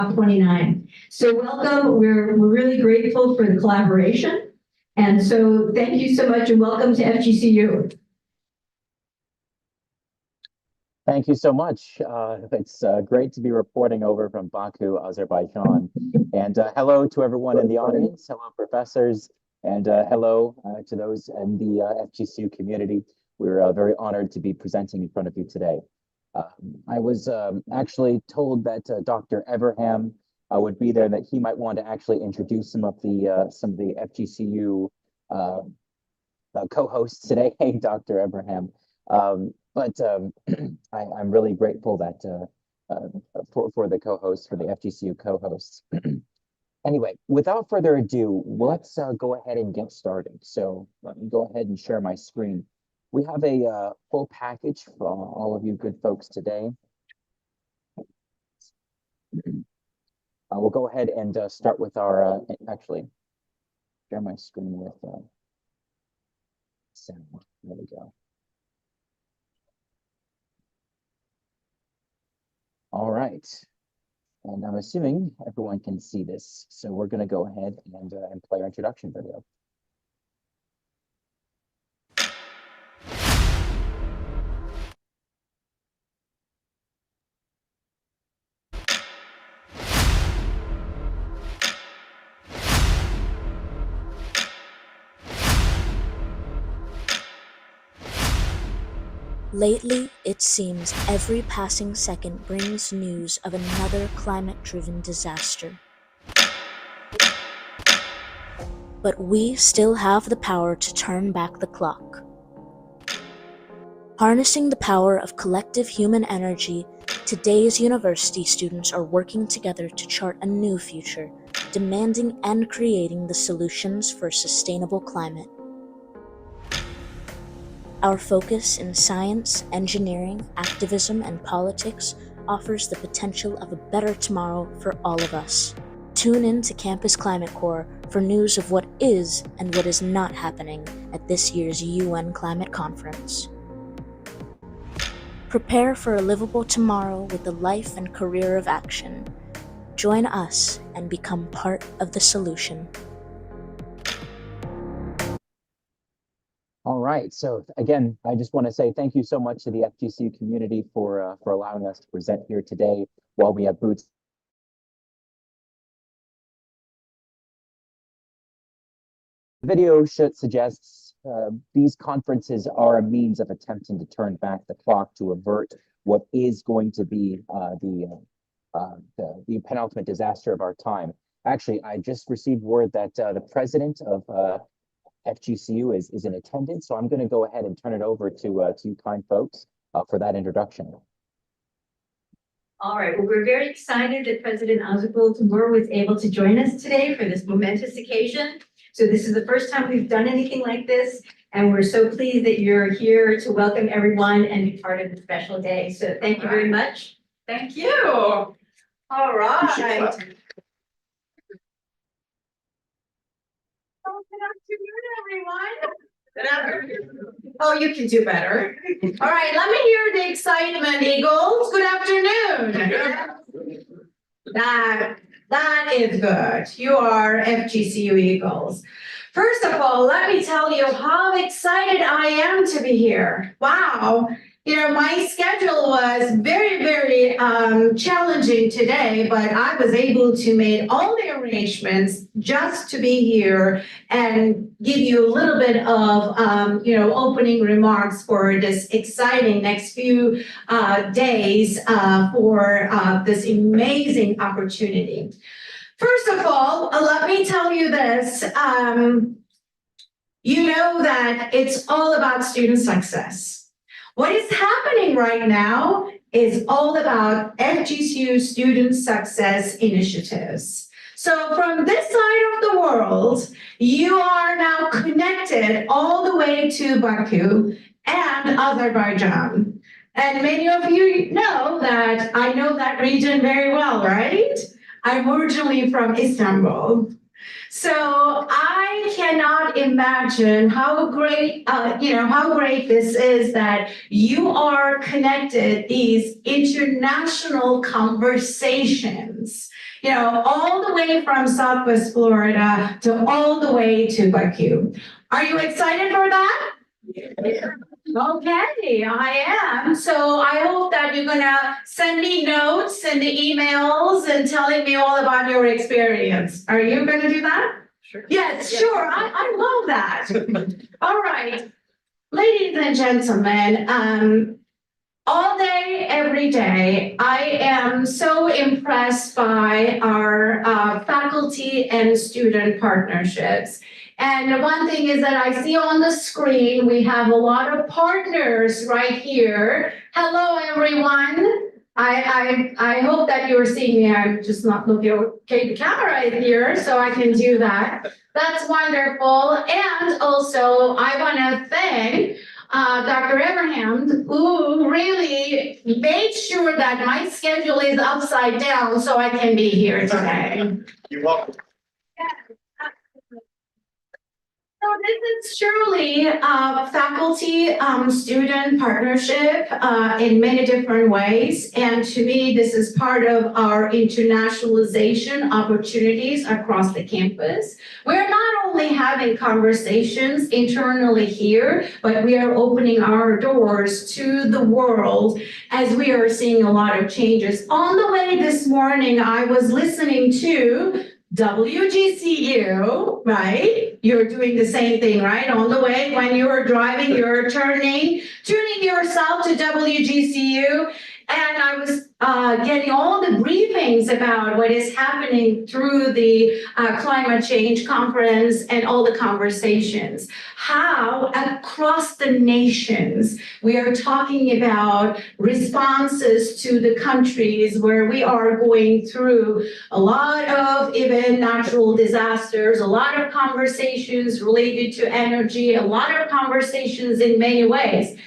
COP29. So welcome. We're really grateful for the collaboration. And so thank you so much and welcome to FGCU. Thank you so much. It's great to be reporting over from Baku, Azerbaijan. And hello to everyone in the audience. Hello, professors. And hello to those in the FGCU community. We're very honored to be presenting in front of you today. I was actually told that Dr. Everham would be there, that he might want to actually introduce some of the FGCU co-hosts today. Hey, Dr. Everham. I'm really grateful that for the co-hosts, for the FGCU co-hosts. Anyway, without further ado, let's go ahead and get started. So let me go ahead and share my screen. We have a full package for all of you good folks today. We'll go ahead and start with our, actually, share my screen with sound. There we go. All right. And I'm assuming everyone can see this. So we're going to go ahead and play our introduction video. Lately, it seems every passing second brings news of another climate-driven disaster. But we still have the power to turn back the clock. Harnessing the power of collective human energy, today's university students are working together to chart a new future, demanding and creating the solutions for a sustainable climate. Our focus in science, engineering, activism, and politics offers the potential of a better tomorrow for all of us. Tune in to Campus Climate Corps for news of what is and what is not happening at this year's UN Climate Conference. Prepare for a livable tomorrow with the life and career of action. Join us and become part of the solution. All right. So again, I just want to say thank you so much to the FGCU community for allowing us to present here today while we have booths. The video suggests these conferences are a means of attempting to turn back the clock to avert what is going to be the penultimate disaster of our time. Actually, I just received word that the president of FGCU is in attendance, so I'm going to go ahead and turn it over to you kind folks for that introduction. All right, well, we're very excited that President Azerbaycan was able to join us today for this momentous occasion. So this is the first time we've done anything like this, and we're so pleased that you're here to welcome everyone and be part of the special day. So thank you very much. Thank you. All right. Good afternoon, everyone. Good afternoon. Oh, you can do better. All right, let me hear the excitement, Eagles. Good afternoon. That is good. You are FGCU Eagles. First of all, let me tell you how excited I am to be here. Wow. You know, my schedule was very challenging today, but I was able to make all the arrangements just to be here and give you a little bit of, opening remarks for this exciting next few days for this amazing opportunity. First of all, let me tell you this. You know that it's all about student success. What is happening right now is all about FGCU student success initiatives. So from this side of the world, you are now connected all the way to Baku and Azerbaijan. And many of you know that I know that region very well, right? I'm originally from Istanbul. So I cannot imagine how great, how great this is that you are connected, these international conversations. You know, all the way from Southwest Florida to all the way to Baku. Are you excited for that? Okay, I am. So I hope that you're gonna send me notes and the emails and telling me all about your experience. Are you gonna do that? Sure. Yes, sure. I love that. All right. Ladies and gentlemen, all day, every day, I am so impressed by our faculty and student partnerships. And one thing is that I see on the screen, we have a lot of partners right here. Hello, everyone. I hope that you're seeing me. I'm just not looking, okay, the camera is here, so I can do that. That's wonderful. And also, I want to thank Dr. Abraham, who really made sure that my schedule is upside down so I can be here today. You're welcome. So this is surely a faculty student partnership in many different ways. And to me, this is part of our internationalization opportunities across the campus. We're not only having conversations internally here, but we are opening our doors to the world as we are seeing a lot of changes. On the way this morning, I was listening to WGCU, right? You're doing the same thing, right? On the way, when you're driving, you're tuning yourself to WGCU. And I was getting all the briefings about what is happening through the climate change conference and all the conversations. How across the nations we are talking about responses to the countries where we are going through a lot of even natural disasters, a lot of conversations related to energy, a lot of conversations in many ways.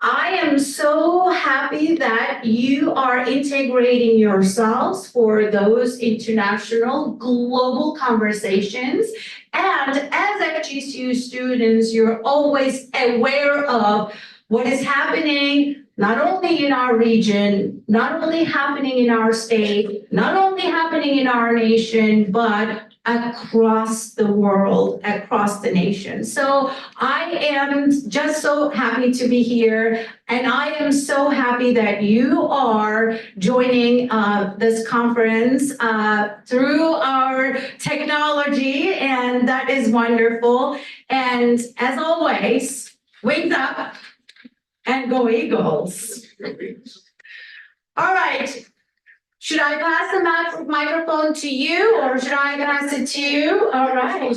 I am so happy that you are integrating yourselves for those international global conversations. And as FGCU students, you're always aware of what is happening, not only in our region, not only happening in our state, not only happening in our nation, but across the world, across the nation. So I am just so happy to be here, and I am so happy that you are joining this conference through our technology, and that is wonderful. And as always, wings up and go Eagles. All right. Should I pass the microphone to you, or should I pass it to you? All right.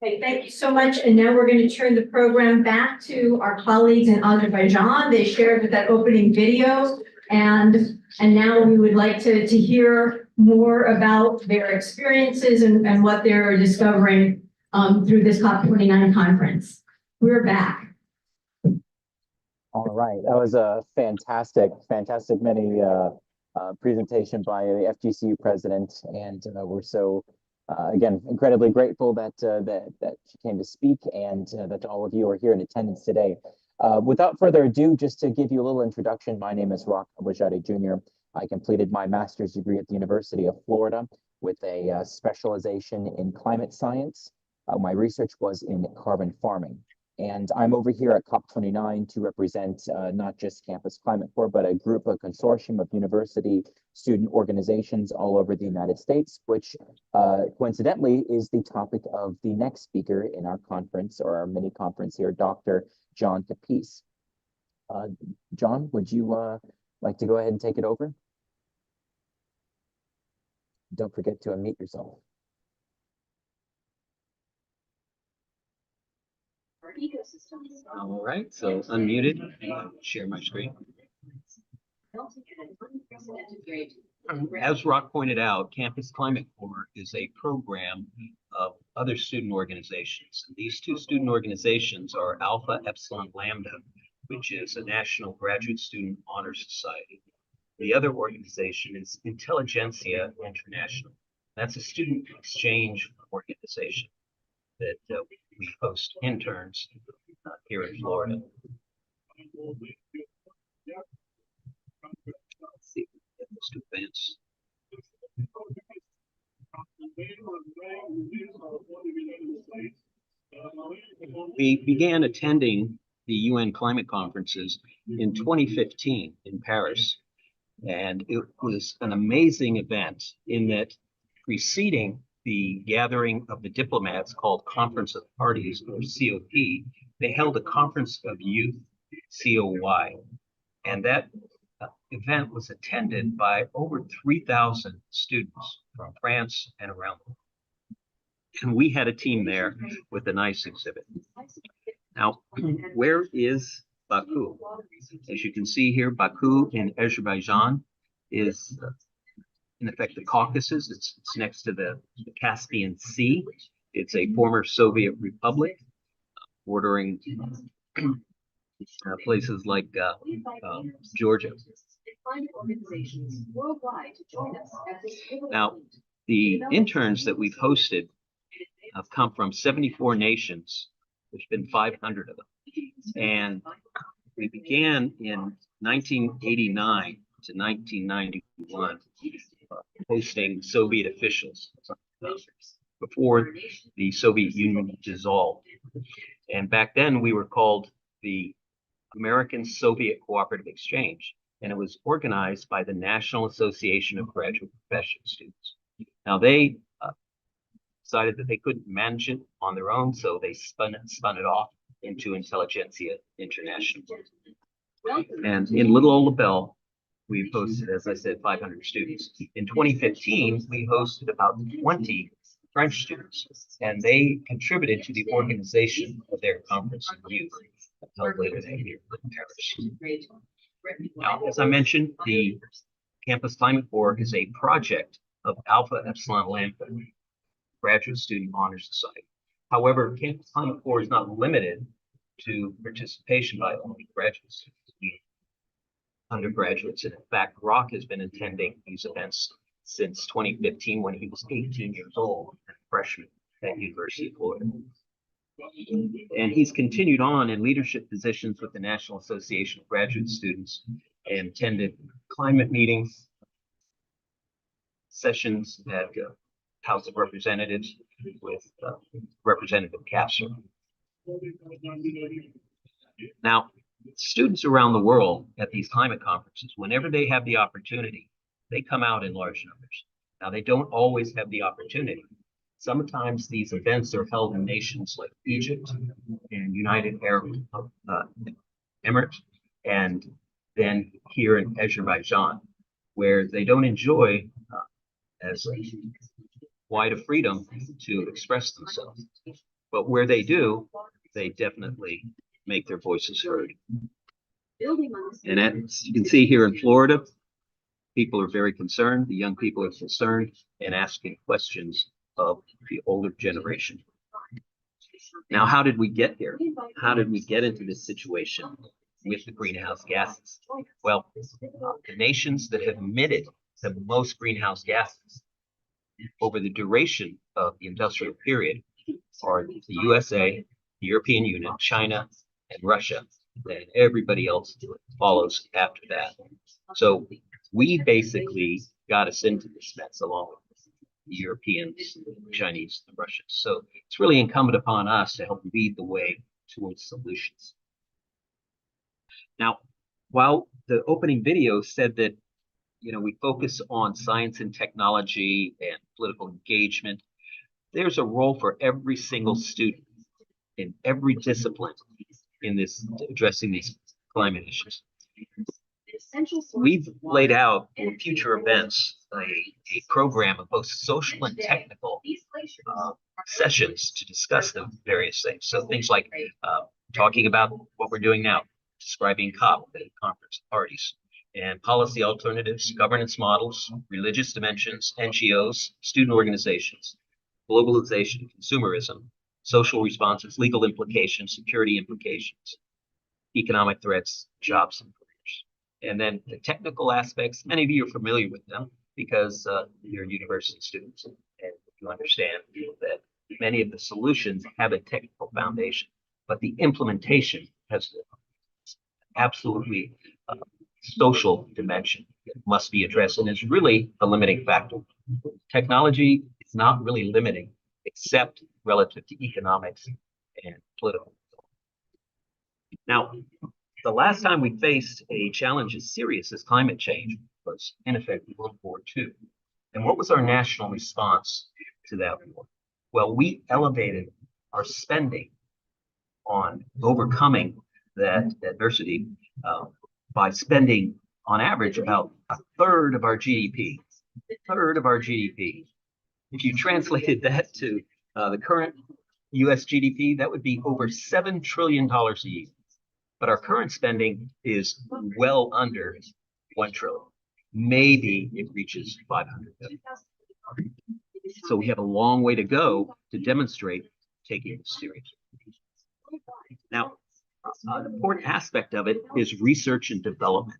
Okay, thank you so much. And now we're going to turn the program back to our colleagues in Azerbaijan. They shared with that opening video. And now we would like to hear more about their experiences and what they're discovering through this COP29 conference. We're back. All right, that was a fantastic mini presentation by the FGCU president, and we're so again incredibly grateful that she came to speak, and that all of you are here in attendance today. Without further ado, just to give you a little introduction, my name is Rock Abajade Jr. I completed my master's degree at the University of Florida with a specialization in climate science. My research was in carbon farming. And I'm over here at COP29 to represent not just Campus Climate Corps, but a consortium of university student organizations all over the United States, which coincidentally is the topic of the next speaker in our conference, or our mini conference here, Dr. John Capice. John, would you like to go ahead and take it over? Don't forget to unmute yourself. All right, so unmuted, share my screen. As Rock pointed out, Campus Climate Corps is a program of other student organizations. These two student organizations are Alpha Epsilon Lambda, which is a national graduate student honor society. The other organization is Intelligentsia International. That's a student exchange organization that we host interns here in Florida. Let's see if we can get this to advance. We began attending the UN climate conferences in 2015 in Paris. And it was an amazing event in that preceding the gathering of the diplomats called Conference of Parties, or COP, they held a Conference of Youth, COY. And that event was attended by over 3,000 students from France and around the world. And we had a team there with a nice exhibit. Now, where is Baku? As you can see here, Baku in Azerbaijan is, in effect, the Caucasus. It's next to the Caspian Sea. It's a former Soviet republic bordering places like Georgia. Now, the interns that we've hosted have come from 74 nations. There's been 500 of them. And we began in 1989 to 1991 hosting Soviet officials before the Soviet Union dissolved. And back then we were called the American Soviet Cooperative Exchange, and it was organized by the National Association of Graduate Professional Students. Now they decided that they couldn't manage it on their own, so they spun it off into Intelligentsia International. And in little old LaBelle, we've hosted, as I said, 500 students. In 2015, we hosted about 20 French students, and they contributed to the organization of their conference of youth held later that year in Paris. Now, as I mentioned, the Campus Climate Corps is a project of Alpha Epsilon Lambda Graduate Student Honor Society. However, Campus Climate Corps is not limited to participation by only graduate students, undergraduates. And in fact, Rock has been attending these events since 2015 when he was 18 years old, a freshman at University of Florida. And he's continued on in leadership positions with the National Association of Graduate Students and attended climate meetings, sessions at House of Representatives with Representative Capser. Now, students around the world at these climate conferences, whenever they have the opportunity, they come out in large numbers. Now, they don't always have the opportunity. Sometimes these events are held in nations like Egypt and United Arab Emirates, and then here in Azerbaijan, where they don't enjoy as wide a freedom to express themselves. But where they do, they definitely make their voices heard. And as you can see here in Florida, people are very concerned. The young people are concerned and asking questions of the older generation. Now, how did we get here? How did we get into this situation with the greenhouse gases? Well, the nations that have emitted the most greenhouse gases over the duration of the industrial period are the USA, the European Union, China, and Russia. Then everybody else follows after that. So we basically got us into this mess along with the Europeans, the Chinese, and the Russians. So it's really incumbent upon us to help lead the way towards solutions. Now, while the opening video said that, you know, we focus on science and technology and political engagement, there's a role for every single student in every discipline in this addressing these climate issues. We've laid out for future events a program of both social and technical sessions to discuss the various things. So things like talking about what we're doing now, describing COP, the conference parties, and policy alternatives, governance models, religious dimensions, NGOs, student organizations, globalization, consumerism, social responses, legal implications, security implications, economic threats, jobs, and careers. And then the technical aspects, many of you are familiar with them because you're university students and you understand that many of the solutions have a technical foundation. but the implementation has absolutely social dimension that must be addressed, and is really a limiting factor. Technology is not really limiting, except relative to economics and political. Now, the last time we faced a challenge as serious as climate change was, in effect, World War II. And what was our national response to that war? Well, we elevated our spending on overcoming that adversity by spending, on average, about a third of our GDP. If you translated that to the current US GDP, that would be over $7 trillion a year. But our current spending is well under 1 trillion. Maybe it reaches 500 billion. So we have a long way to go to demonstrate taking this seriously. Now, an important aspect of it is research and development.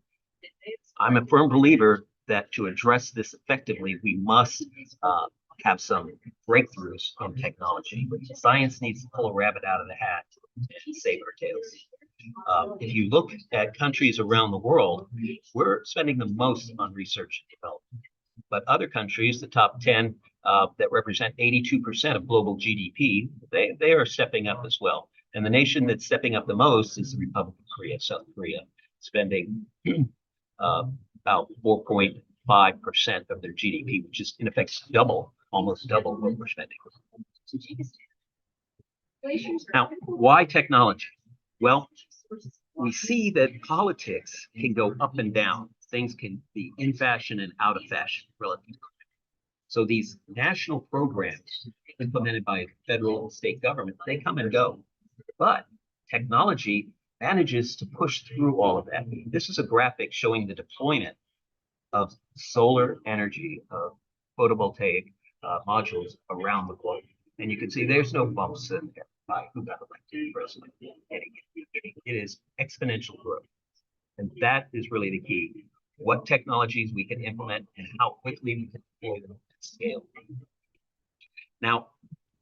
I'm a firm believer that to address this effectively, we must have some breakthroughs in technology. Science needs to pull a rabbit out of the hat and save our tails. If you look at countries around the world, we're spending the most on research and development. But other countries, the top 10 that represent 82% of global GDP, they are stepping up as well. And the nation that's stepping up the most is the Republic of Korea, South Korea, spending about 4.5% of their GDP, which is in effect almost double what we're spending. Now, why technology? Well, we see that politics can go up and down. Things can be in fashion and out of fashion relatively. So these national programs implemented by federal and state government, they come and go. But technology manages to push through all of that. This is a graphic showing the deployment of solar energy, photovoltaic modules around the globe. And you can see there's no bumps in there by who got elected president. It is exponential growth. And that is really the key. What technologies we can implement and how quickly we can deploy them at scale. Now,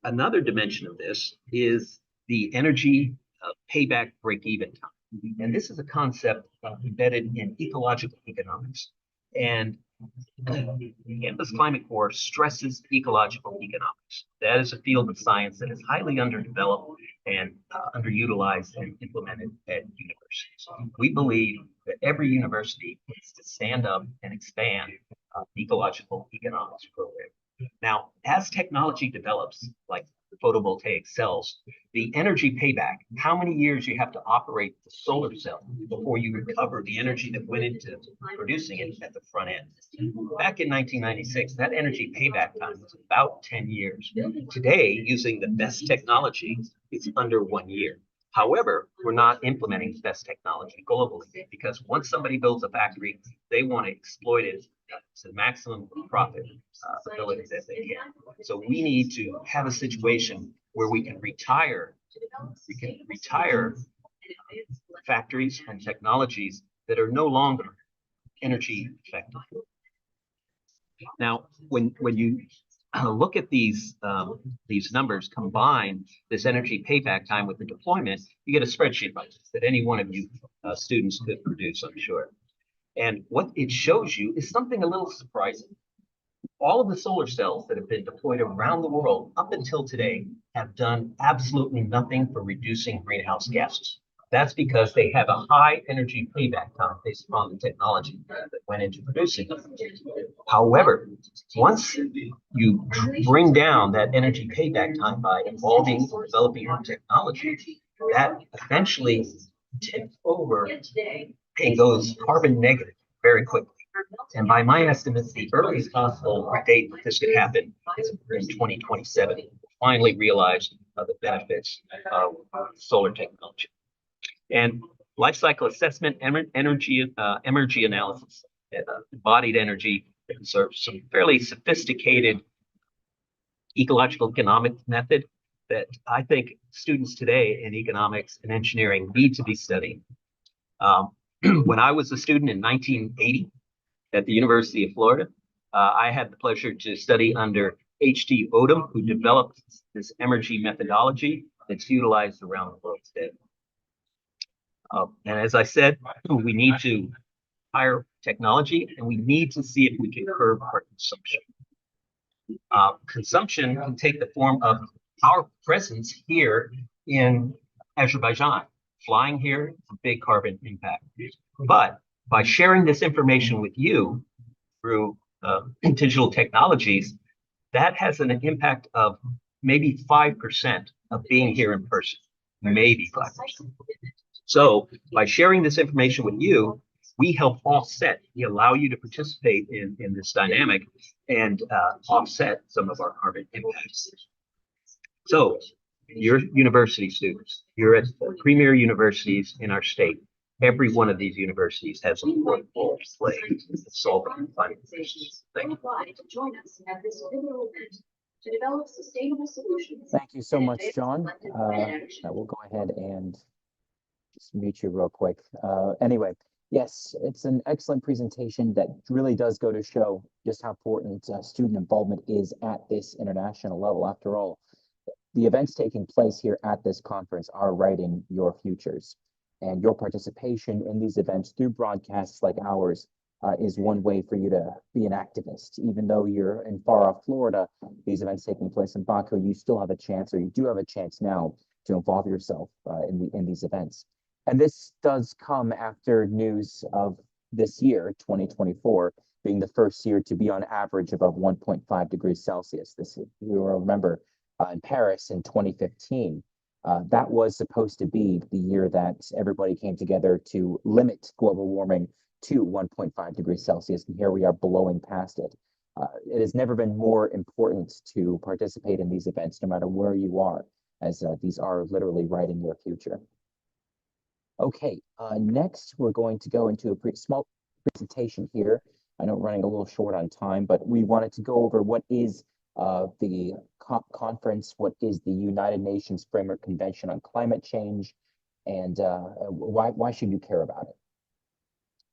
another dimension of this is the energy payback break-even time. And this is a concept embedded in ecological economics. And Campus Climate Corps stresses ecological economics. That is a field of science that is highly underdeveloped and underutilized and implemented at universities. We believe that every university needs to stand up and expand ecological economics program. Now, as technology develops, like photovoltaic cells, the energy payback, how many years you have to operate the solar cell before you recover the energy that went into producing it at the front end. Back in 1996, that energy payback time was about 10 years. Today, using the best technology, it's under 1 year. However, we're not implementing the best technology globally because once somebody builds a factory, they want to exploit it to the maximum profit ability that they can. So we need to have a situation where we can retire factories and technologies that are no longer energy effective. Now, when you look at these numbers, combine this energy payback time with the deployment, you get a spreadsheet like this that any one of you students could produce, I'm sure. And what it shows you is something a little surprising. All of the solar cells that have been deployed around the world up until today have done absolutely nothing for reducing greenhouse gases. That's because they have a high energy payback time based upon the technology that went into producing them. However, once you bring down that energy payback time by evolving or developing new technology, that eventually tips over and goes carbon negative very quickly. And by my estimates, the earliest possible date that this could happen is in 2027. We'll finally realize the benefits of solar technology. And life cycle assessment, energy analysis, embodied energy, some fairly sophisticated ecological economic method that I think students today in economics and engineering need to be studying. When I was a student in 1980 at the University of Florida, I had the pleasure to study under H.T. Odom, who developed this energy methodology that's utilized around the world today. And as I said, we need to hire technology, and we need to see if we can curb our consumption. Consumption can take the form of our presence here in Azerbaijan. Flying here is a big carbon impact. But by sharing this information with you through digital technologies, that has an impact of maybe 5% of being here in person, maybe 5%. So by sharing this information with you, we help offset, we allow you to participate in this dynamic and offset some of our carbon impacts. So you're university students, you're at premier universities in our state. Every one of these universities has an important role to play in solving climate issues. Thank you. To develop sustainable solutions. Thank you so much, John. We'll go ahead and just mute you real quick. Anyway, yes, it's an excellent presentation that really does go to show just how important student involvement is at this international level. After all, the events taking place here at this conference are writing your futures. And your participation in these events through broadcasts like ours is one way for you to be an activist. Even though you're in far off Florida, these events taking place in Baku, you still have a chance, or you do have a chance now, to involve yourself in these events. And this does come after news of this year, 2024, being the first year to be on average above 1.5 degrees Celsius. This, you will remember, in Paris in 2015, that was supposed to be the year that everybody came together to limit global warming to 1.5 degrees Celsius, and here we are blowing past it. It has never been more important to participate in these events, no matter where you are, as these are literally writing your future. Okay, next we're going to go into a small presentation here. I know we're running a little short on time, but we wanted to go over what is the COP conference, what is the United Nations Framework Convention on Climate Change, and why should you care about it?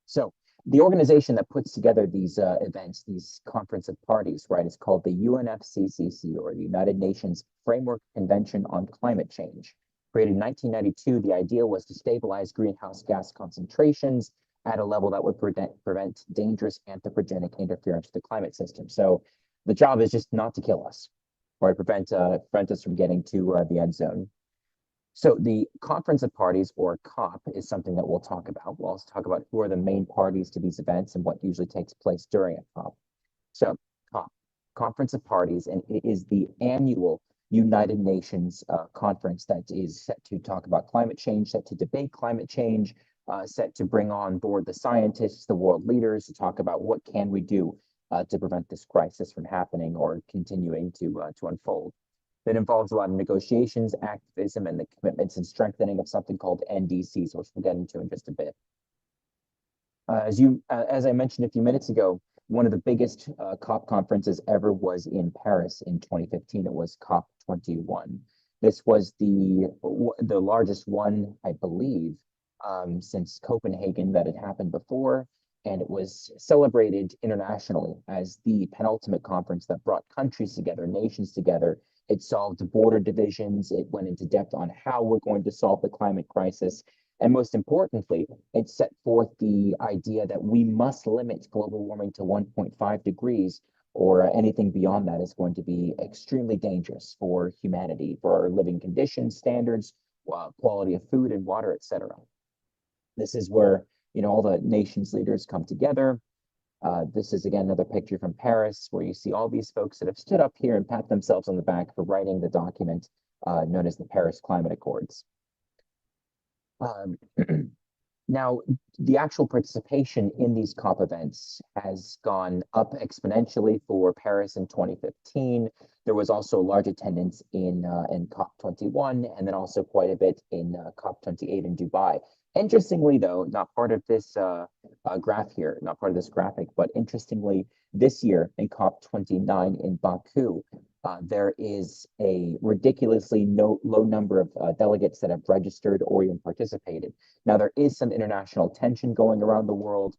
So the organization that puts together these events, these conference of parties, right, is called the UNFCCC, or the United Nations Framework Convention on Climate Change. Created in 1992, the idea was to stabilize greenhouse gas concentrations at a level that would prevent dangerous anthropogenic interference with the climate system. So the job is just not to kill us, or to prevent us from getting to the end zone. So the Conference of Parties, or COP, is something that we'll talk about. We'll also talk about who are the main parties to these events and what usually takes place during a COP. So COP, Conference of Parties, and it is the annual United Nations conference that is set to talk about climate change, set to debate climate change, set to bring on board the scientists, the world leaders, to talk about what can we do to prevent this crisis from happening or continuing to unfold. That involves a lot of negotiations, activism, and the commitments and strengthening of something called NDCs, which we'll get into in just a bit. As I mentioned a few minutes ago, one of the biggest COP conferences ever was in Paris in 2015. It was COP29. This was the largest one, I believe, since Copenhagen that had happened before, and it was celebrated internationally as the penultimate conference that brought countries together, nations together. It solved border divisions. It went into depth on how we're going to solve the climate crisis. And most importantly, it set forth the idea that we must limit global warming to 1.5 degrees, or anything beyond that is going to be extremely dangerous for humanity, for our living conditions, standards, quality of food and water, etc. This is where, all the nations leaders come together. This is, again, another picture from Paris, where you see all these folks that have stood up here and pat themselves on the back for writing the document known as the Paris Climate Accords. Now, the actual participation in these COP events has gone up exponentially for Paris in 2015. There was also large attendance in COP21, and then also quite a bit in COP28 in Dubai. Interestingly, though, not part of this graph here, not part of this graphic, but interestingly, this year in COP29 in Baku, there is a ridiculously low number of delegates that have registered or even participated. Now, there is some international tension going around the world.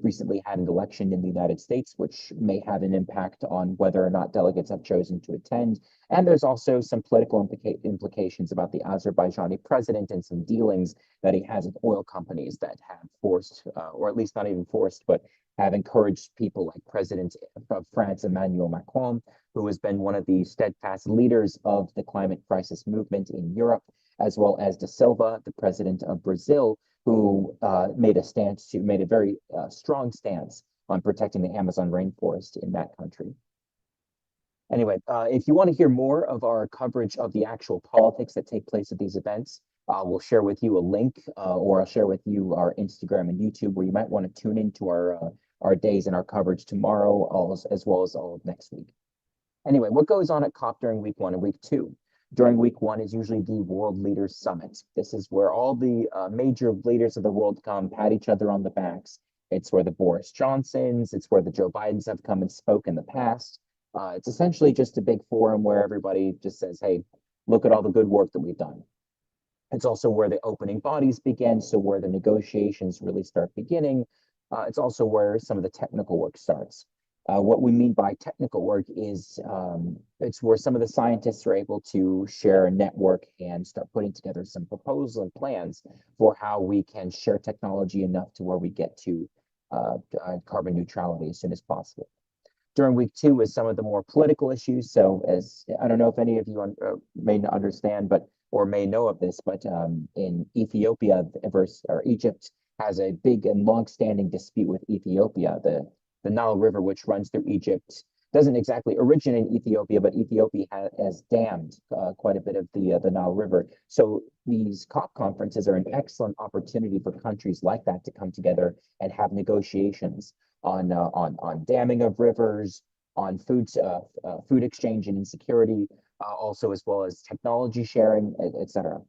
Recently had an election in the United States, which may have an impact on whether or not delegates have chosen to attend. And there's also some political implications about the Azerbaijani president and some dealings that he has with oil companies that have forced, or at least not even forced, but have encouraged people like President of France, Emmanuel Macron, who has been one of the steadfast leaders of the climate crisis movement in Europe, as well as De Silva, the president of Brazil, who made a very strong stance on protecting the Amazon rainforest in that country. Anyway, if you want to hear more of our coverage of the actual politics that take place at these events, we'll share with you a link, or I'll share with you our Instagram and YouTube, where you might want to tune into our days and our coverage tomorrow, as well as all of next week. Anyway, what goes on at COP during week 1 and week 2? During week 1 is usually the World Leaders Summit. This is where all the major leaders of the world come, pat each other on the backs. It's where the Boris Johnsons, it's where the Joe Bidens have come and spoke in the past. It's essentially just a big forum where everybody just says, hey, look at all the good work that we've done. It's also where the opening bodies begin, so where the negotiations really start beginning. It's also where some of the technical work starts. What we mean by technical work is it's where some of the scientists are able to share a network and start putting together some proposals and plans for how we can share technology enough to where we get to carbon neutrality as soon as possible. During week 2 is some of the more political issues. So as I don't know if any of you may not understand, or may know of this, but in Ethiopia or Egypt has a big and long-standing dispute with Ethiopia. The Nile River, which runs through Egypt, doesn't exactly originate in Ethiopia, but Ethiopia has dammed quite a bit of the Nile River. So these COP conferences are an excellent opportunity for countries like that to come together and have negotiations on damming of rivers, on food exchange and insecurity, also as well as technology sharing, etc.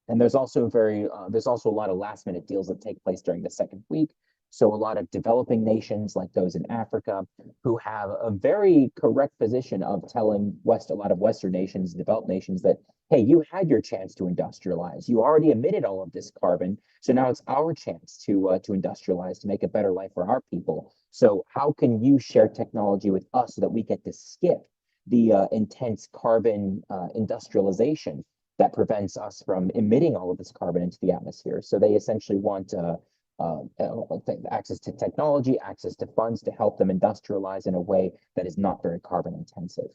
And there's also a lot of last minute deals that take place during the second week. So a lot of developing nations like those in Africa who have a very correct position of telling a lot of Western nations, developed nations, that, hey, you had your chance to industrialize. You already emitted all of this carbon. So now it's our chance to industrialize, to make a better life for our people. So how can you share technology with us so that we get to skip the intense carbon industrialization that prevents us from emitting all of this carbon into the atmosphere? So they essentially want access to technology, access to funds to help them industrialize in a way that is not very carbon intensive.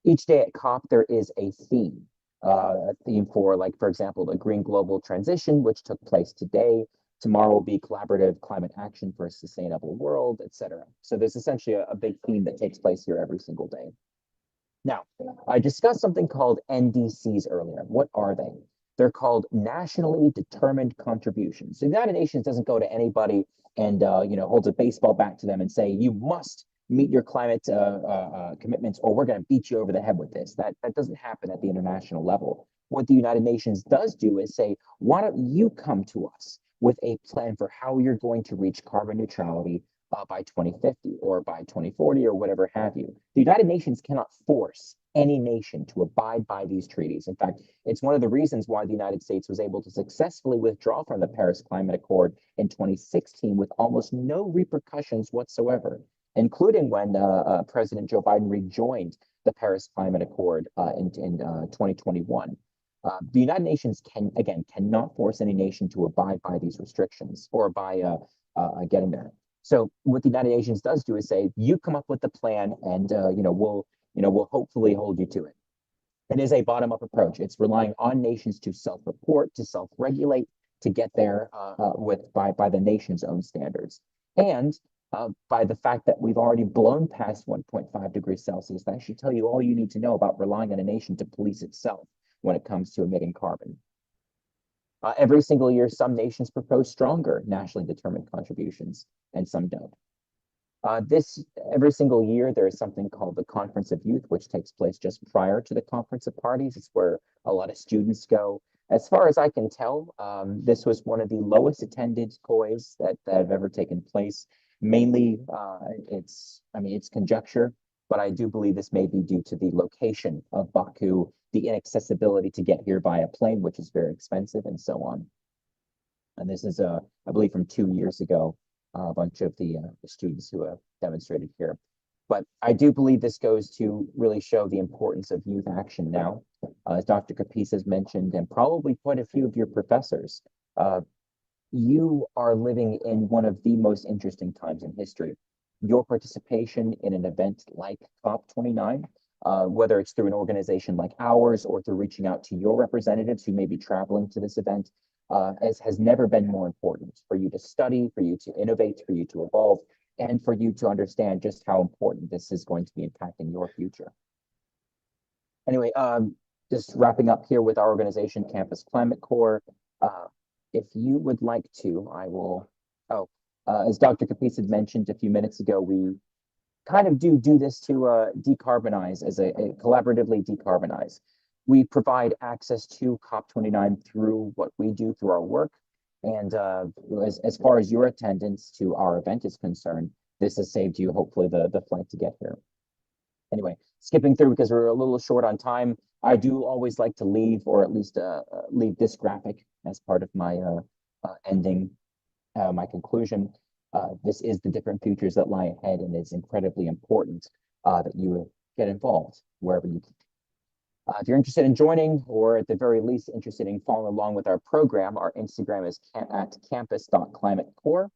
Each day at COP, there is a theme for, like, for example, the green global transition, which took place today. Tomorrow will be collaborative climate action for a sustainable world, etc. So there's essentially a big theme that takes place here every single day. Now, I discussed something called NDCs earlier. What are they? They're called nationally determined contributions. So the United Nations doesn't go to anybody and holds a baseball bat to them and say, you must meet your climate commitments or we're going to beat you over the head with this. That doesn't happen at the international level. What the United Nations does do is say, why don't you come to us with a plan for how you're going to reach carbon neutrality by 2050 or by 2040 or whatever have you. The United Nations cannot force any nation to abide by these treaties. In fact, it's one of the reasons why the United States was able to successfully withdraw from the Paris Climate Accord in 2016 with almost no repercussions whatsoever, including when President Joe Biden rejoined the Paris Climate Accord in 2021. The United Nations cannot force any nation to abide by these restrictions or by getting there. So what the United Nations does do is say, you come up with the plan and we'll hopefully hold you to it. It is a bottom-up approach. It's relying on nations to self-report, to self-regulate, to get there by the nation's own standards. And by the fact that we've already blown past 1.5 degrees Celsius, that should tell you all you need to know about relying on a nation to police itself when it comes to emitting carbon. Every single year, some nations propose stronger nationally determined contributions, and some don't. Every single year, there is something called the Conference of Youth, which takes place just prior to the Conference of Parties. It's where a lot of students go. As far as I can tell, this was one of the lowest attended COIs that have ever taken place. Mainly, it's conjecture, but I do believe this may be due to the location of Baku, the inaccessibility to get here by a plane, which is very expensive, and so on. And this is, I believe, from 2 years ago. a bunch of the students who have demonstrated here. But I do believe this goes to really show the importance of youth action now. As Dr. Capis has mentioned, and probably quite a few of your professors, you are living in one of the most interesting times in history. Your participation in an event like COP29, whether it's through an organization like ours or through reaching out to your representatives who may be traveling to this event, has never been more important for you to study, for you to innovate, for you to evolve, and for you to understand just how important this is going to be impacting your future. Anyway, just wrapping up here with our organization, Campus Climate Corps. If you would like to, I will, as Dr. Capis had mentioned a few minutes ago, we kind of do this to decarbonize, as a collaboratively decarbonize. We provide access to COP29 through what we do through our work. And as far as your attendance to our event is concerned, this has saved you hopefully the flight to get here. Anyway, skipping through because we're a little short on time, I do always like to leave, or at least leave this graphic as part of my ending, my conclusion. This is the different futures that lie ahead, and it's incredibly important that you get involved wherever you can. If you're interested in joining, or at the very least interested in following along with our program, our Instagram is at campus.climatecorps.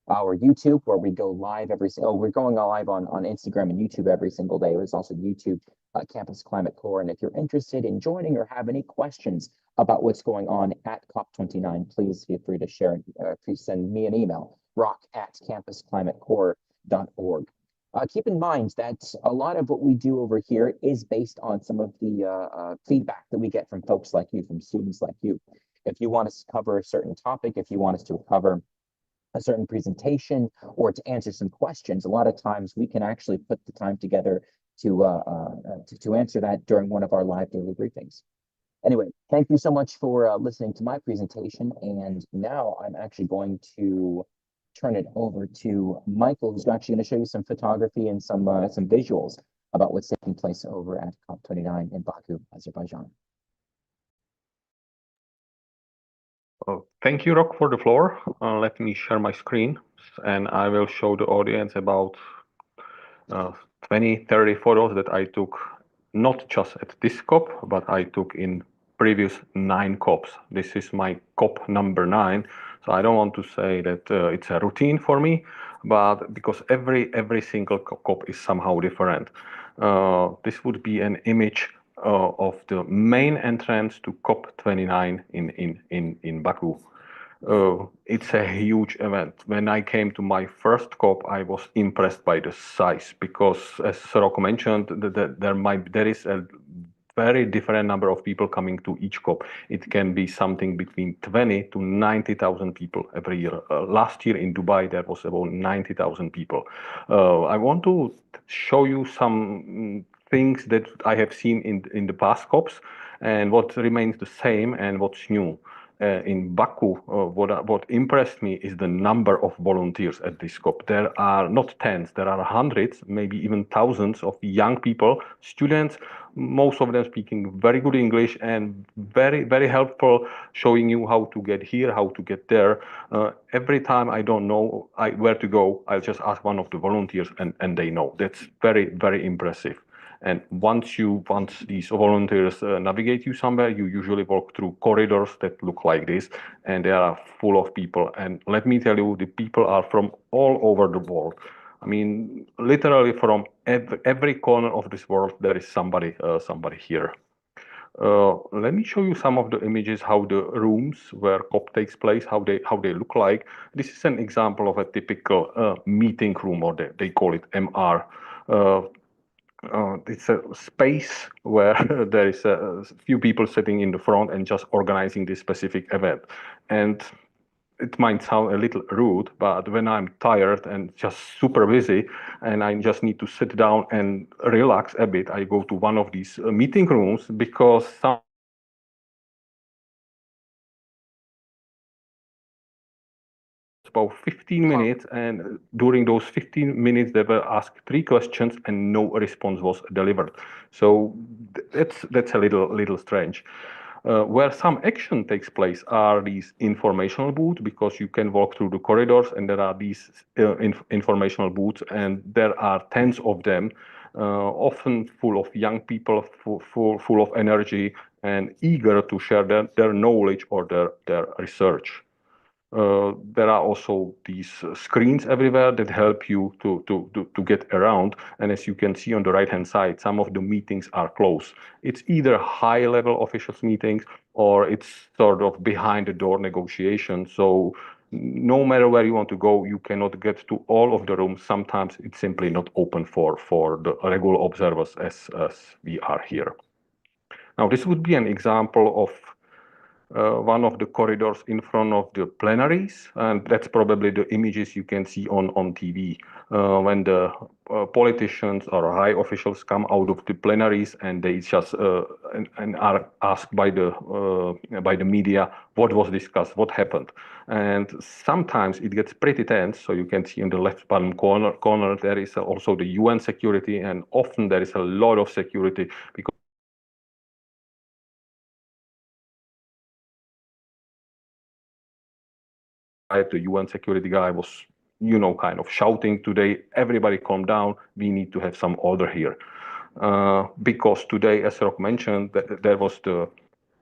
Our YouTube, where we go live we're going live on Instagram and YouTube every single day. There's also YouTube, Campus Climate Corps. And if you're interested in joining or have any questions about what's going on at COP29, please feel free to share. Please send me an email, rock@campusclimatecorps.org. Keep in mind that a lot of what we do over here is based on some of the feedback that we get from folks like you, from students like you. If you want us to cover a certain topic, if you want us to cover a certain presentation or to answer some questions, a lot of times we can actually put the time together to answer that during one of our live daily briefings. Anyway, thank you so much for listening to my presentation. And now I'm actually going to turn it over to Michael, who's actually going to show you some photography and some visuals about what's taking place over at COP29 in Baku, Azerbaijan. Thank you, Rock, for the floor. Let me share my screen, and I will show the audience about 20, 30 photos that I took, not just at this COP, but I took in previous 9 COPs. This is my COP number 9, so I don't want to say that it's a routine for me, but because every single COP is somehow different. This would be an image of the main entrance to COP29 in Baku. It's a huge event. When I came to my first COP, I was impressed by the size, because as Rok mentioned, there is a very different number of people coming to each COP. It can be something between 20 to 90,000 people every year. Last year in Dubai, there was about 90,000 people. I want to show you some things that I have seen in the past COPs, and what remains the same and what's new. In Baku, what impressed me is the number of volunteers at this COP. There are not tens, there are hundreds, maybe even thousands of young people, students, most of them speaking very good English and very, very helpful, showing you how to get here, how to get there. Every time I don't know where to go, I'll just ask one of the volunteers and they know. That's very, very impressive. And once these volunteers navigate you somewhere, you usually walk through corridors that look like this, and they are full of people. And let me tell you, the people are from all over the world. I mean, literally from every corner of this world, there is somebody here. Let me show you some of the images, how the rooms where COP takes place, how they look like. This is an example of a typical meeting room, or they call it MR. It's a space where there is a few people sitting in the front and just organizing this specific event. And it might sound a little rude, but when I'm tired and just super busy and I just need to sit down and relax a bit, I go to one of these meeting rooms, because about 15 minutes, and during those 15 minutes they were asked 3 questions and no response was delivered. So that's a little strange. Where some action takes place are these informational booths, because you can walk through the corridors and there are these informational booths, and there are tens of them, often full of young people, full of energy and eager to share their knowledge or their research. There are also these screens everywhere that help you to get around. And as you can see on the right-hand side, some of the meetings are closed. It's either high-level officials meetings or it's sort of behind-the-door negotiations. So no matter where you want to go, you cannot get to all of the rooms. Sometimes it's simply not open for the regular observers as we are here. Now, this would be an example of one of the corridors in front of the plenaries, and that's probably the images you can see on TV when the politicians or high officials come out of the plenaries and they just and are asked by the media what was discussed, what happened. And sometimes it gets pretty tense. So you can see in the left bottom corner there is also the UN security, and often there is a lot of security because the UN security guy was, kind of shouting today, everybody calm down, we need to have some order here. Because today, as Rob mentioned, there was the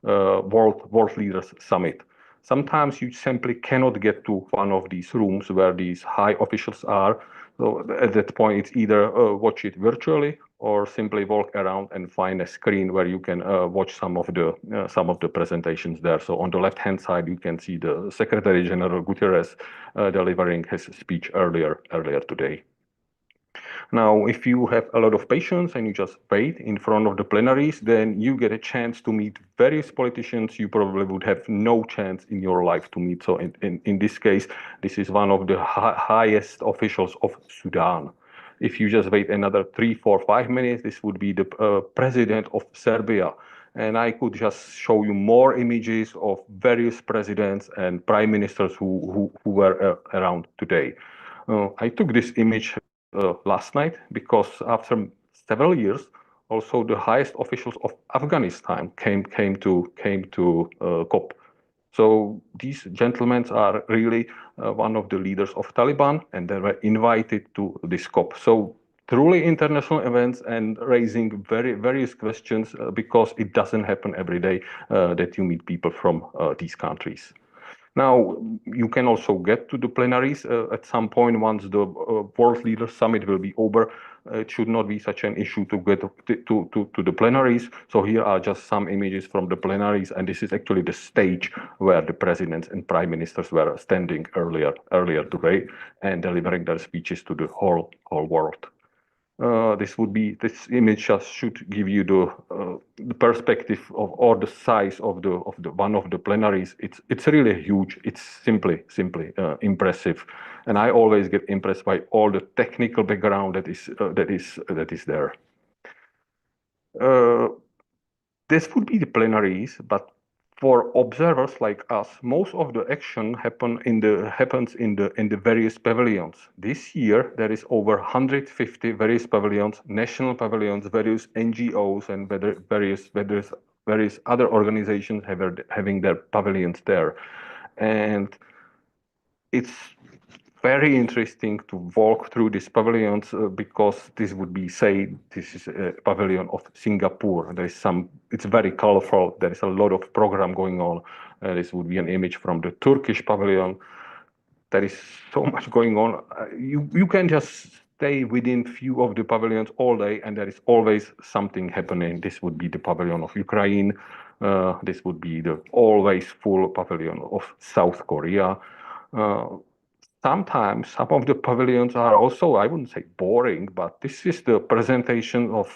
World Leaders Summit. Sometimes you simply cannot get to one of these rooms where these high officials are. So at that point, it's either watch it virtually or simply walk around and find a screen where you can watch some of the presentations there. So on the left-hand side, you can see the Secretary General Guterres delivering his speech earlier today. Now, if you have a lot of patience and you just wait in front of the plenaries, then you get a chance to meet various politicians you probably would have no chance in your life to meet. So in this case, this is one of the highest officials of Sudan. If you just wait another 3, 4, 5 minutes, this would be the president of Serbia. And I could just show you more images of various presidents and prime ministers who were around today. I took this image last night because after several years, also the highest officials of Afghanistan came to COP. So these gentlemen are really one of the leaders of Taliban, and they were invited to this COP. So truly international events and raising various questions because it doesn't happen every day that you meet people from these countries. Now, you can also get to the plenaries at some point once the World Leaders Summit will be over. It should not be such an issue to get to the plenaries. So here are just some images from the plenaries, and this is actually the stage where the presidents and prime ministers were standing earlier today and delivering their speeches to the whole world. This image just should give you the perspective of or the size of the one of the plenaries. It's really huge. It's simply impressive, and I always get impressed by all the technical background that is there. This would be the plenaries, but for observers like us, most of the action happens in the various pavilions. This year there is over 150 various pavilions, national pavilions, various NGOs, and various other organizations having their pavilions there, and it's very interesting to walk through these pavilions because this would be, say, this is a pavilion of Singapore. It's very colorful. There is a lot of program going on. This would be an image from the Turkish pavilion. There is so much going on. You can just stay within few of the pavilions all day, and there is always something happening. This would be the pavilion of Ukraine. This would be the always full pavilion of South Korea. Sometimes some of the pavilions are also, I wouldn't say boring, but this is the presentation of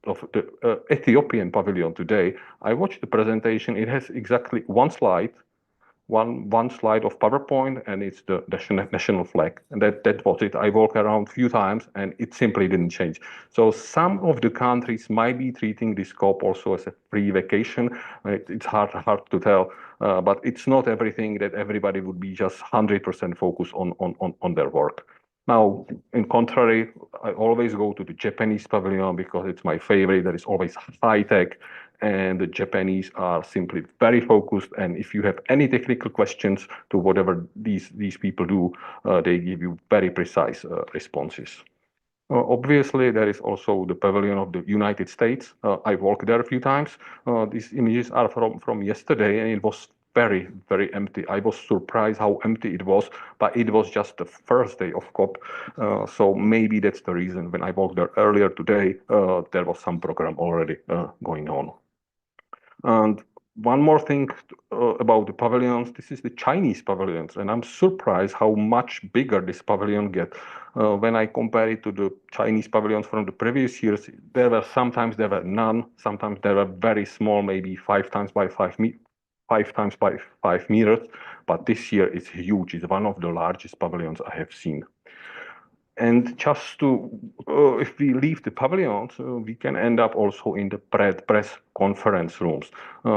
the Ethiopian pavilion today. I watched the presentation. It has exactly one slide of PowerPoint, and it's the national flag. And that was it. I walked around a few times, and it simply didn't change. So some of the countries might be treating this COP also as a free vacation. It's hard to tell, but it's not everything that everybody would be just 100% focused on their work. Now, in contrary, I always go to the Japanese pavilion because it's my favorite. There is always high tech, and the Japanese are simply very focused. And if you have any technical questions to whatever these people do, they give you very precise responses. Obviously, there is also the pavilion of the United States. I walked there a few times. These images are from yesterday, and it was very, very empty. I was surprised how empty it was, but it was just the first day of COP. So maybe that's the reason. When I walked there earlier today, there was some program already going on. And one more thing about the pavilions, this is the Chinese pavilions, and I'm surprised how much bigger this pavilion get. When I compare it to the Chinese pavilions from the previous years, sometimes there were none, sometimes they were very small, maybe 5 times by 5 meters, but this year it's huge. It's one of the largest pavilions I have seen. And just to, if we leave the pavilions, we can end up also in the press conference rooms.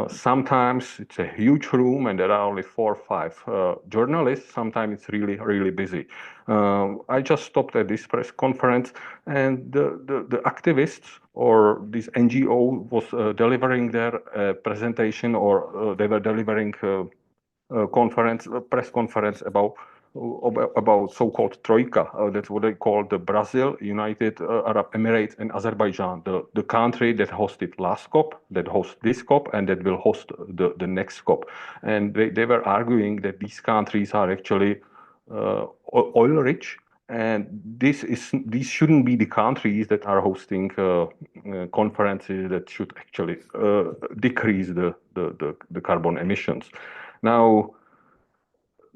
Sometimes it's a huge room and there are only 4 or 5 journalists. Sometimes it's really, really busy. I just stopped at this press conference, and the activists or this NGO was delivering their presentation, or they were delivering press conference about so-called Troika. That's what they call the Brazil, United Arab Emirates, and Azerbaijan, the country that hosted last COP, that hosts this COP, and that will host the next COP. And they were arguing that these countries are actually oil rich, and these shouldn't be the countries that are hosting conferences that should actually decrease the carbon emissions. Now,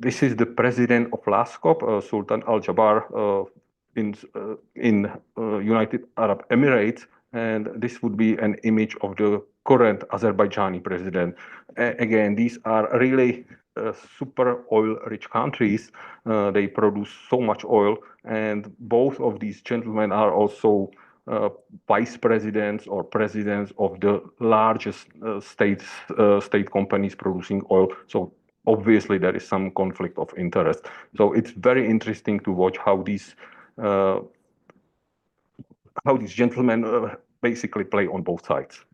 this is the president of last COP, Sultan Al Jaber, in United Arab Emirates, and this would be an image of the current Azerbaijani president. Again, these are really super oil-rich countries. They produce so much oil, and both of these gentlemen are also vice presidents or presidents of the largest state companies producing oil. So obviously there is some conflict of interest. So it's very interesting to watch how these gentlemen basically play on both sides.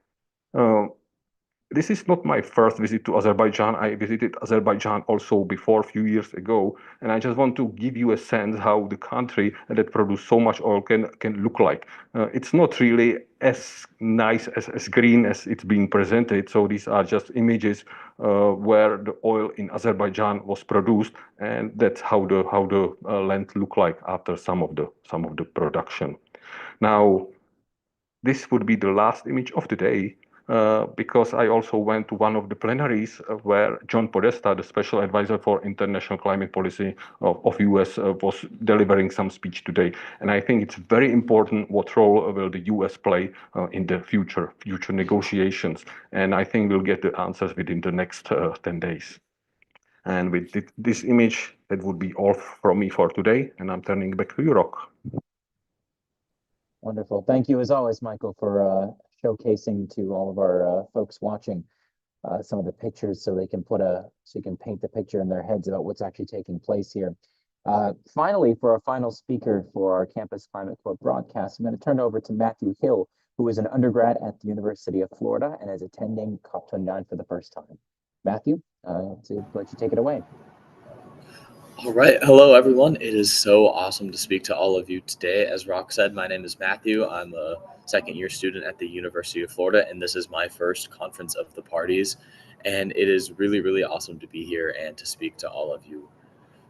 This is not my first visit to Azerbaijan. I visited Azerbaijan also before a few years ago, and I just want to give you a sense how the country that produces so much oil can look like. It's not really as nice, as green as it's being presented. So these are just images where the oil in Azerbaijan was produced, and that's how the land look like after some of the production. Now, this would be the last image of the day. Because I also went to one of the plenaries where John Podesta, the special advisor for international climate policy of US, was delivering some speech today. And I think it's very important what role will the US play in the future negotiations. And I think we'll get the answers within the next 10 days. And with this image, that would be all from me for today. And I'm turning back to you, Rock. Wonderful. Thank you as always, Michael, for showcasing to all of our folks watching some of the pictures so they can so you can paint the picture in their heads about what's actually taking place here. Finally, for our final speaker for our Campus Climate Corps broadcast, I'm going to turn it over to Matthew Hill, who is an undergrad at the University of Florida and is attending COP29 for the first time. Matthew, to let you take it away. All right. Hello, everyone. It is so awesome to speak to all of you today. As Rock said, my name is Matthew. I'm a second-year student at the University of Florida, and this is my first conference of the parties. And it is really, really awesome to be here and to speak to all of you.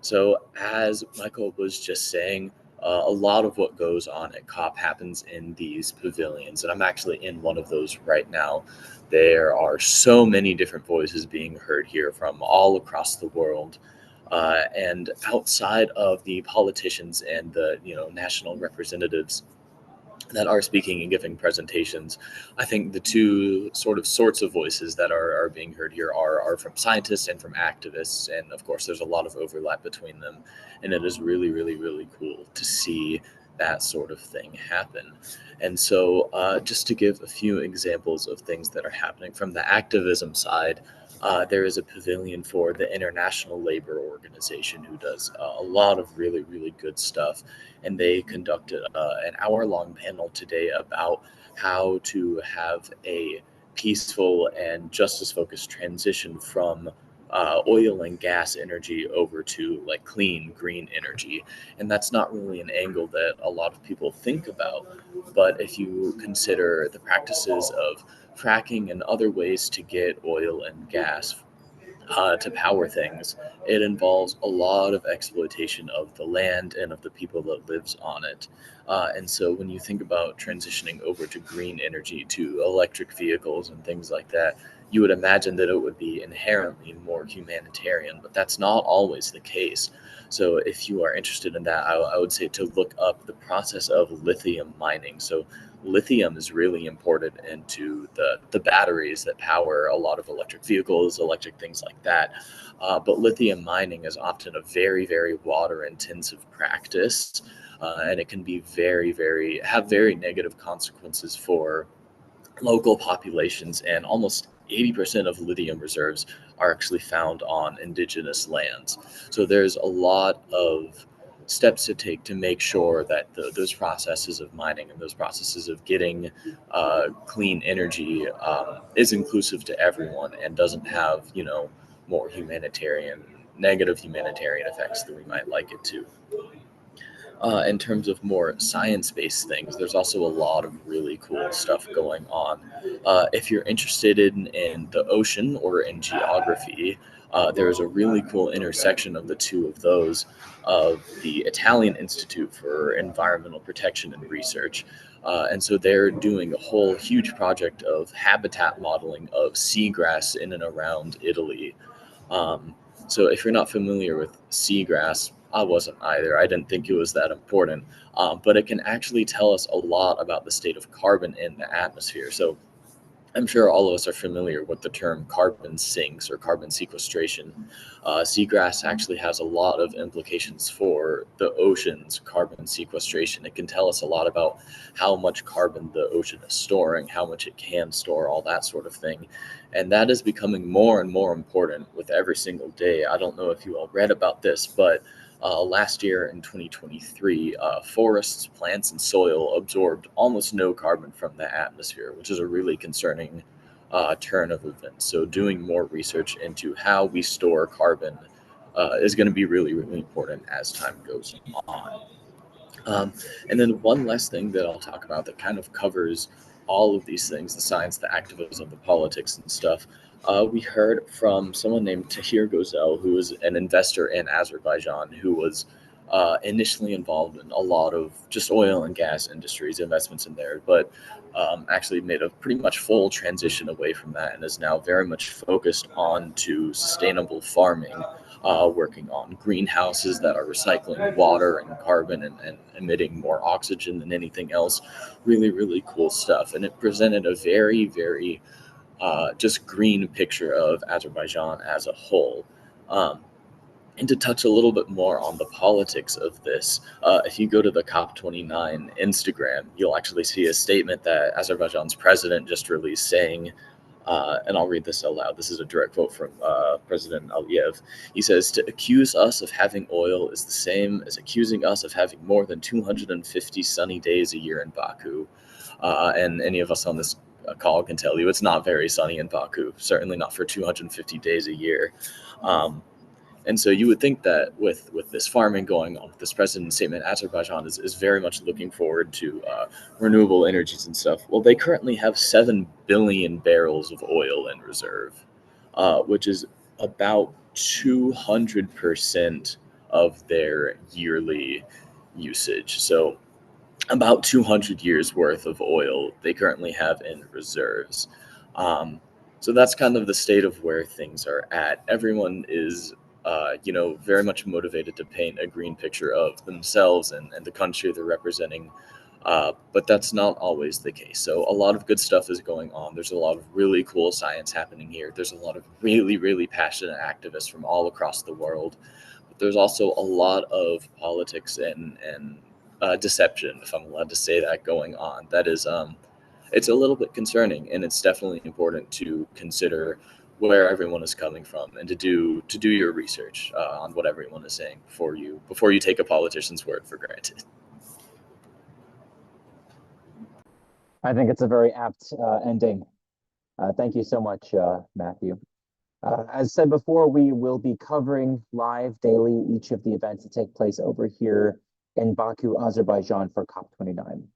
So as Michael was just saying, a lot of what goes on at COP happens in these pavilions, and I'm actually in one of those right now. There are so many different voices being heard here from all across the world. And outside of the politicians and the national representatives that are speaking and giving presentations, I think the two sorts of voices that are being heard here are from scientists and from activists. And of course, there's a lot of overlap between them. And it is really, really, really cool to see that sort of thing happen. And so just to give a few examples of things that are happening from the activism side, there is a pavilion for the International Labor Organization, who does a lot of really, really good stuff. And they conducted an hour-long panel today about how to have a peaceful and justice-focused transition from oil and gas energy over to like clean green energy. And that's not really an angle that a lot of people think about. But if you consider the practices of fracking and other ways to get oil and gas to power things, it involves a lot of exploitation of the land and of the people that lives on it. And so when you think about transitioning over to green energy, to electric vehicles and things like that, you would imagine that it would be inherently more humanitarian, but that's not always the case. So if you are interested in that, I would say to look up the process of lithium mining. So lithium is really imported into the batteries that power a lot of electric vehicles, electric things like that. But lithium mining is often a very, very water intensive practice. And it can be have very negative consequences for local populations, and almost 80% of lithium reserves are actually found on indigenous lands. So there's a lot of steps to take to make sure that those processes of mining and those processes of getting clean energy is inclusive to everyone and doesn't have, more negative humanitarian effects than we might like it to. In terms of more science-based things, there's also a lot of really cool stuff going on. If you're interested in the ocean or in geography, there's a really cool intersection of the two of those of the Italian Institute for Environmental Protection and Research. And so they're doing a whole huge project of habitat modeling of seagrass in and around Italy. Um, so if you're not familiar with seagrass, I wasn't either. I didn't think it was that important, but it can actually tell us a lot about the state of carbon in the atmosphere. So I'm sure all of us are familiar with the term carbon sinks or carbon sequestration. Seagrass actually has a lot of implications for the ocean's carbon sequestration. It can tell us a lot about how much carbon the ocean is storing, how much it can store, all that sort of thing. And that is becoming more and more important with every single day. I don't know if you all read about this, but last year in 2023, forests, plants, and soil absorbed almost no carbon from the atmosphere, which is a really concerning turn of events. So doing more research into how we store carbon is going to be really, really important as time goes on. And then one last thing that I'll talk about that kind of covers all of these things, the science, the activism, the politics and stuff. We heard from someone named Tahir Gozel, who is an investor in Azerbaijan, who was initially involved in a lot of just oil and gas industries, investments in there, but actually made a pretty much full transition away from that and is now very much focused on to sustainable farming, working on greenhouses that are recycling water and carbon and emitting more oxygen than anything else. Really, really cool stuff. And it presented a very, very just green picture of Azerbaijan as a whole. And to touch a little bit more on the politics of this, if you go to the COP29 Instagram, you'll actually see a statement that Azerbaijan's president just released saying, and I'll read this out loud. This is a direct quote from President Aliyev. He says, "To accuse us of having oil is the same as accusing us of having more than 250 sunny days a year in Baku." And any of us on this call can tell you it's not very sunny in Baku, certainly not for 250 days a year. And so you would think that with this farming going on, with this president's statement, Azerbaijan is very much looking forward to renewable energies and stuff. Well, they currently have 7 billion barrels of oil in reserve, which is about 200% of their yearly usage. So about 200 years worth of oil they currently have in reserves. So that's kind of the state of where things are at. Everyone is very much motivated to paint a green picture of themselves and the country they're representing. But that's not always the case. So a lot of good stuff is going on. There's a lot of really cool science happening here. There's a lot of really, really passionate activists from all across the world. But there's also a lot of politics and deception, if I'm allowed to say that, going on. That is, it's a little bit concerning, and it's definitely important to consider where everyone is coming from and to do your research on what everyone is saying before you take a politician's word for granted. I think it's a very apt ending. Thank you so much, Matthew. As said before, we will be covering live daily each of the events that take place over here in Baku, Azerbaijan for COP29.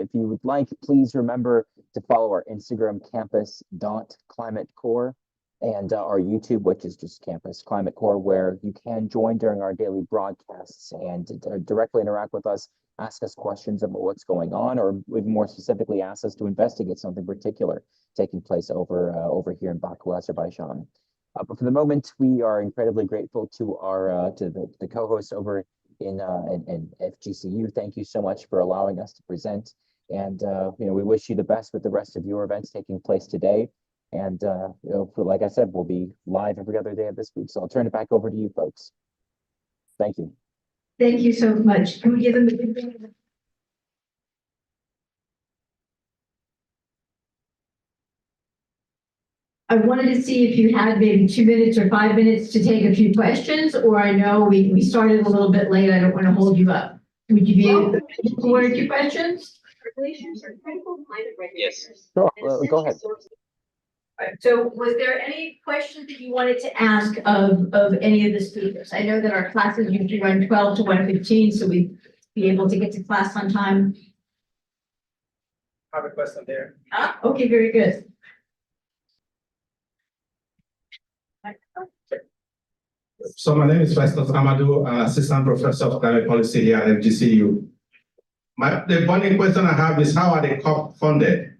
If you would like, please remember to follow our Instagram campus.climatecore and our YouTube, which is just Campus Climate Core, where you can join during our daily broadcasts and directly interact with us, ask us questions about what's going on, or more specifically, ask us to investigate something particular taking place over here in Baku, Azerbaijan. But for the moment, we are incredibly grateful to our to the co-hosts over in FGCU. Thank you so much for allowing us to present, and we wish you the best with the rest of your events taking place today. And like I said, we'll be live every other day of this week. So I'll turn it back over to you folks. Thank you. Thank you so much. Can we give them a big round of I wanted to see if you had maybe 2 minutes or 5 minutes to take a few questions, or I know we started a little bit late. I don't want to hold you up. Would you be able to one or two questions? Glaciers are critical climate Yes. regulators. Sure, and essential go ahead. sources So was there any questions that you wanted to ask of any of the speakers? I know that our classes usually run 12 to 1:15, so we'd be able to get to class on time. I have a question there. Okay, very good. So my name is Festus Amadou, Assistant Professor of Climate Policy here at FGCU. The burning question I have is, how are the COP funded?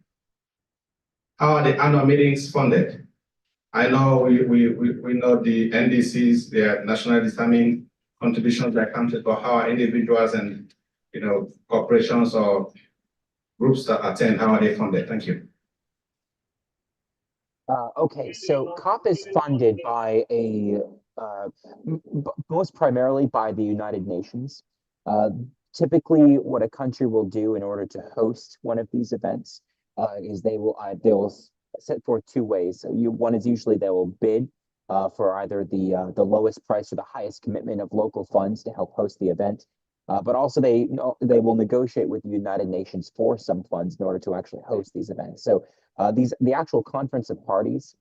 How are the annual meetings funded? I know we know the NDCs, their nationally determined contributions that come to, but how are individuals and corporations or groups that attend, how are they funded? Thank you. Okay, so COP is funded by most primarily by the United Nations. Typically, what a country will do in order to host one of these events is they will set forth two ways. So one is usually they will bid for either the lowest price or the highest commitment of local funds to help host the event. But also they will negotiate with the United Nations for some funds in order to actually host these events. So the actual Conference of Parties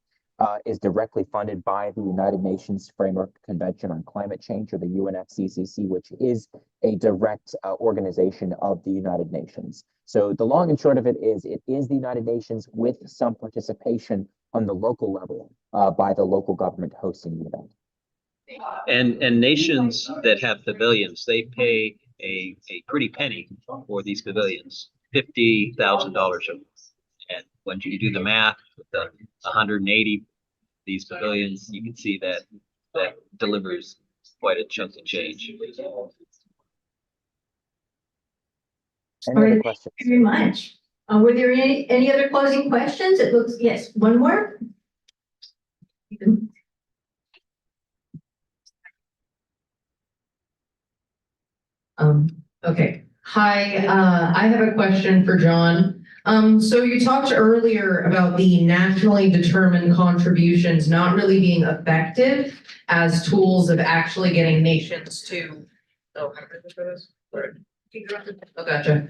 is directly funded by the United Nations Framework Convention on Climate Change, or the UNFCCC, which is a direct organization of the United Nations. So the long and short of it is the United Nations with some participation on the local level by the local government hosting the event. And nations that have pavilions, they pay a pretty penny for these pavilions, $50,000. And when you do the math with the 180 these pavilions, you can see that delivers quite a chunk of change. Any other questions? Thank you very much. Were there any other closing questions? It looks, yes, one more. Okay. Hi, I have a question for John. So you talked earlier about the nationally determined contributions not really being effective as tools of actually getting nations to, oh, how did I for this? Oh, gotcha.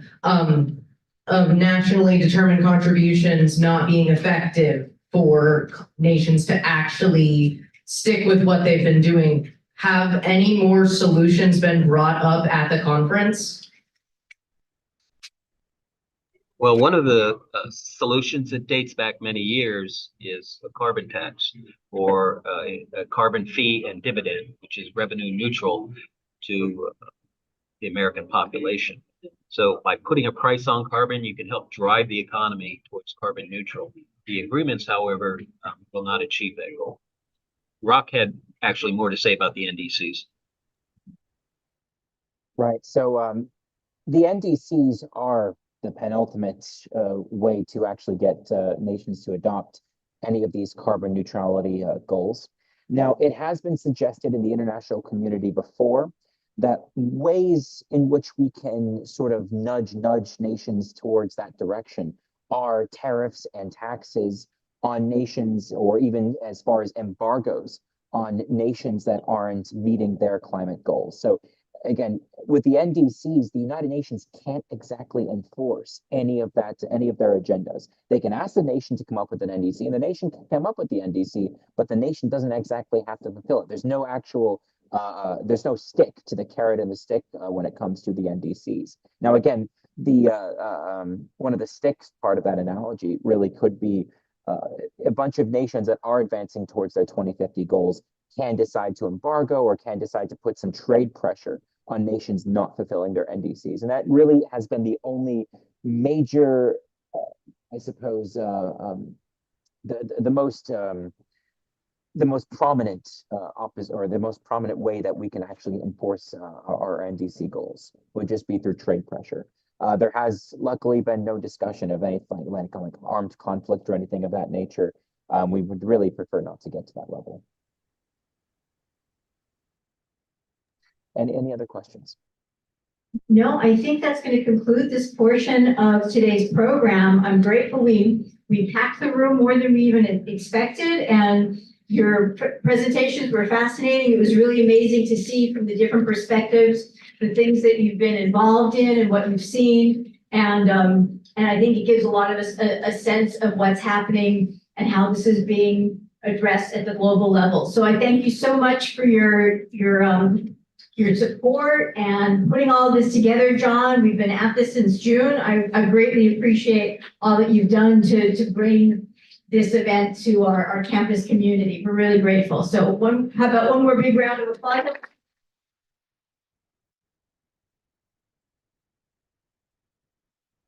Nationally determined contributions not being effective for nations to actually stick with what they've been doing. Have any more solutions been brought up at the conference? Well, one of the solutions that dates back many years is a carbon tax, or a carbon fee and dividend, which is revenue neutral to the American population. So by putting a price on carbon, you can help drive the economy towards carbon neutral. The agreements, however, will not achieve that goal. Rock had actually more to say about the NDCs. Right. So the NDCs are the penultimate way to actually get nations to adopt any of these carbon neutrality goals. Now, it has been suggested in the international community before that ways in which we can sort of nudge nations towards that direction are tariffs and taxes on nations, or even as far as embargoes on nations that aren't meeting their climate goals. So again, with the NDCs, the United Nations can't exactly enforce any of that, any of their agendas. They can ask the nation to come up with an NDC, and the nation can come up with the NDC, but the nation doesn't exactly have to fulfill it. There's no actual, there's no stick to the carrot and the stick when it comes to the NDCs. Now, again, the one of the sticks part of that analogy really could be a bunch of nations that are advancing towards their 2050 goals can decide to embargo or can decide to put some trade pressure on nations not fulfilling their NDCs. And that really has been the only major, I suppose, the most prominent opposite, or the most prominent way that we can actually enforce our NDC goals would just be through trade pressure. There has luckily been no discussion of anything like armed conflict or anything of that nature. We would really prefer not to get to that level. And any other questions? No, I think that's going to conclude this portion of today's program. I'm grateful we packed the room more than we even expected, and your presentations were fascinating. It was really amazing to see from the different perspectives the things that you've been involved in and what you've seen. And I think it gives a lot of us a sense of what's happening and how this is being addressed at the global level. So I thank you so much for your support and putting all of this together, John. We've been at this since June. I greatly appreciate all that you've done to bring this event to our campus community. We're really grateful. So how about one more big round of applause?